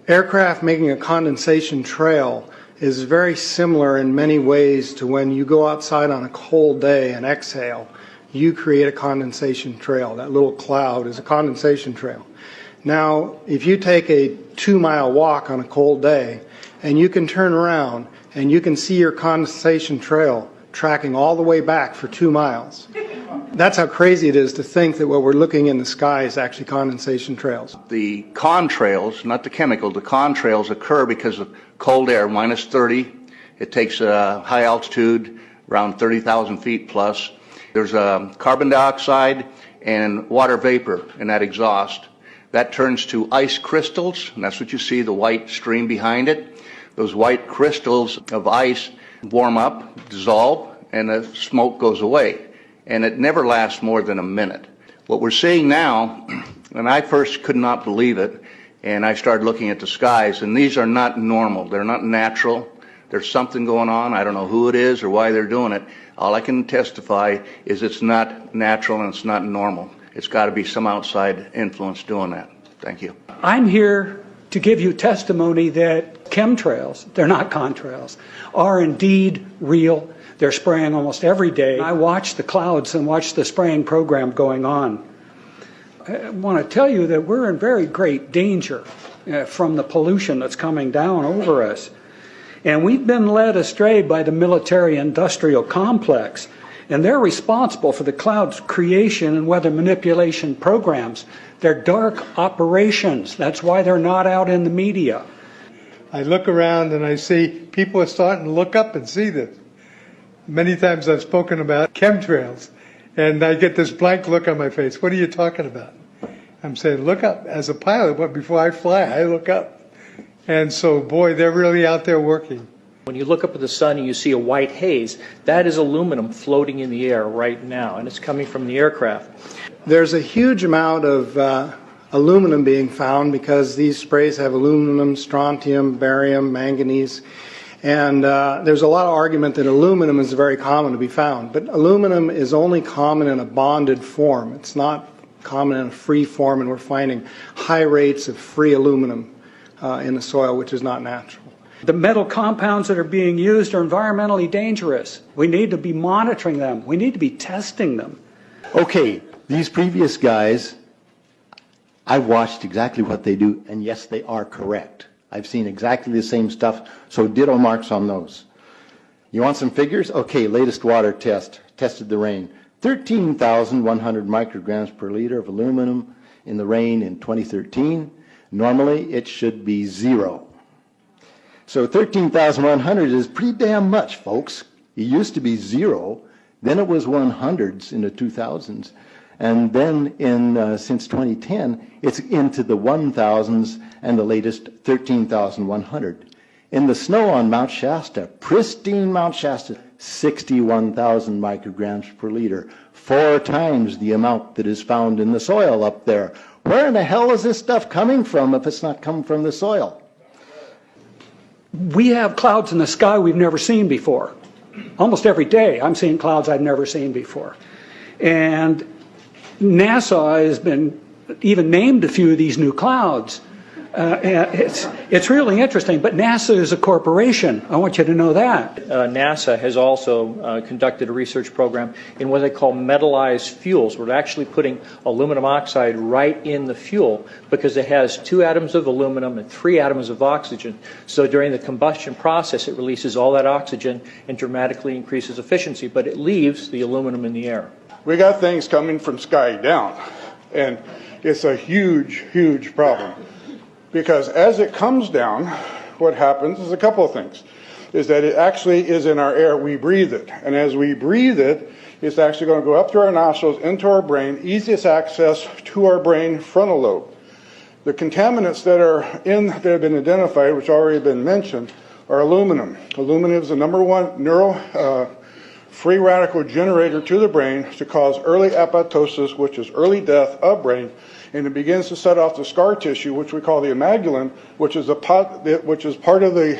Aircraft making a condensation trail is very similar in many ways to when you go outside on a cold day and exhale. You create a condensation trail. That little cloud is a condensation trail. Now, if you take a 2-mile walk on a cold day and you can turn around and you can see your condensation trail tracking all the way back for 2 miles. That's how crazy it is to think that what we're looking in the sky is actually condensation trails. The contrails, not the chemical, the contrails occur because of cold air, minus 30. It takes a high altitude, around 30,000 feet plus. There's carbon dioxide and water vapor in that exhaust. That turns to ice crystals, and that's what you see, the white stream behind it. Those white crystals of ice warm up, dissolve, and the smoke goes away. And it never lasts more than a minute. What we're seeing now, and I first could not believe it, and I started looking at the skies, and these are not normal. They're not natural. There's something going on. I don't know who it is or why they're doing it. All I can testify is it's not natural and it's not normal. It's got to be some outside influence doing that. Thank you. I'm here to give you testimony that chemtrails, they're not contrails, are indeed real. They're spraying almost every day. I watch the clouds and watch the spraying program going on. I want to tell you that we're in very great danger from the pollution that's coming down over us. And we've been led astray by the military-industrial complex, and they're responsible for the cloud's creation and weather manipulation programs. They're dark operations. That's why they're not out in the media. I look around and I see people are starting to look up and see this. Many times I've spoken about chemtrails, and I get this blank look on my face. What are you talking about? I'm saying, look up. As a pilot, but before I fly, I look up. And so, boy, they're really out there working. When you look up at the sun and you see a white haze, that is aluminum floating in the air right now, and it's coming from the aircraft. There's a huge amount of aluminum being found because these sprays have aluminum, strontium, barium, manganese. And there's a lot of argument that aluminum is very common to be found, but aluminum is only common in a bonded form. It's not common in a free form, and we're finding high rates of free aluminum in the soil, which is not natural. The metal compounds that are being used are environmentally dangerous. We need to be monitoring them. We need to be testing them. Okay, these previous guys, I've watched exactly what they do, and yes, they are correct. I've seen exactly the same stuff, so ditto marks on those. You want some figures? Okay, latest water test, tested the rain. 13,100 micrograms per liter of aluminum in the rain in 2013. Normally, it should be 0. So 13,100 is pretty damn much, folks. It used to be 0, then it was 100s in the 2000s, and then since 2010, it's into the 1,000s and the latest 13,100. In the snow on Mount Shasta, pristine Mount Shasta, 61,000 micrograms per liter, 4 times the amount that is found in the soil up there. Where in the hell is this stuff coming from if it's not coming from the soil? We have clouds in the sky we've never seen before. Almost every day I'm seeing clouds I've never seen before. And NASA has been even named a few of these new clouds. It's really interesting, but NASA is a corporation. I want you to know that. NASA has also conducted a research program in what they call metallized fuels. We're actually putting aluminum oxide right in the fuel because it has 2 atoms of aluminum and 3 atoms of oxygen. So during the combustion process, it releases all that oxygen and dramatically increases efficiency, but it leaves the aluminum in the air. We got things coming from sky down, and it's a huge, huge problem. Because as it comes down, what happens is a couple of things. Is that it actually is in our air, we breathe it. And as we breathe it, it's actually going to go up through our nostrils, into our brain, easiest access to our brain frontal lobe. The contaminants that have been identified, which already been mentioned, are aluminum. Aluminum is the #1 free radical generator to the brain to cause early apoptosis, which is early death of brain, and it begins to set off the scar tissue, which we call the amygdalin, which is part of the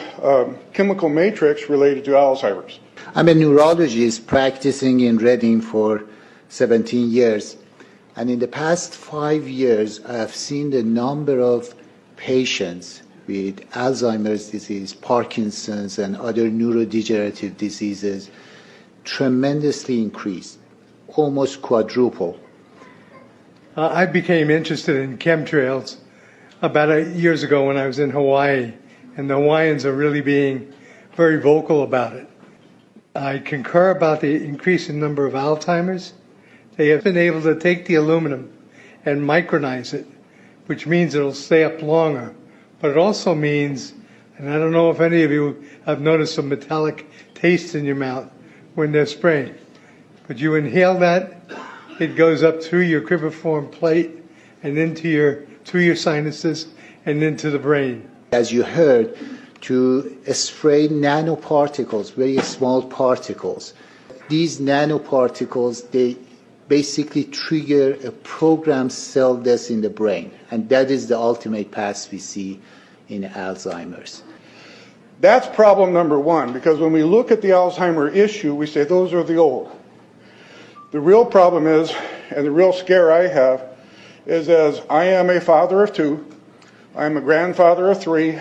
chemical matrix related to Alzheimer's. I'm a neurologist practicing in Reading for 17 years, and in the past 5 years, I have seen the number of patients with Alzheimer's disease, Parkinson's, and other neurodegenerative diseases tremendously increased, almost quadruple. I became interested in chemtrails about 8 years ago when I was in Hawaii, and the Hawaiians are really being very vocal about it. I concur about the increasing number of Alzheimer's. They have been able to take the aluminum and micronize it, which means it'll stay up longer. But it also means, and I don't know if any of you have noticed a metallic taste in your mouth when they're spraying, but you inhale that, it goes up through your cribriform plate and through your sinuses and into the brain. As you heard, to spray nanoparticles, very small particles. These nanoparticles, they basically trigger a programmed cell death in the brain, and that is the ultimate path we see in Alzheimer's. That's problem number one, because when we look at the Alzheimer issue, we say those are the old. The real problem is, and the real scare I have, is as I am a father of 2, I'm a grandfather of 3.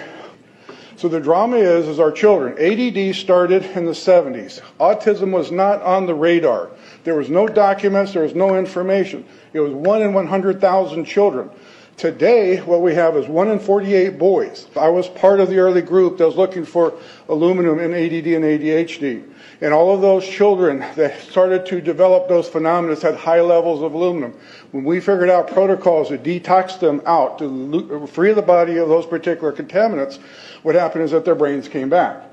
So the drama is our children. ADD started in the 70s. Autism was not on the radar. There was no documents, there was no information. It was 1 in 100,000 children. Today, what we have is 1 in 48 boys. I was part of the early group that was looking for aluminum in ADD and ADHD. And all of those children that started to develop those phenomena had high levels of aluminum. When we figured out protocols to detox them out, to free the body of those particular contaminants, what happened is that their brains came back.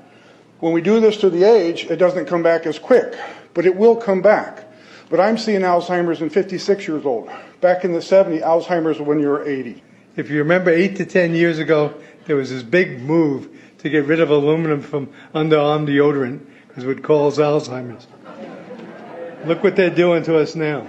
When we do this to the age, it doesn't come back as quick, but it will come back. But I'm seeing Alzheimer's in 56 years old. Back in the 70s, Alzheimer's when you were 80. If you remember 8 to 10 years ago, there was this big move to get rid of aluminum from underarm deodorant because it would cause Alzheimer's. Look what they're doing to us now.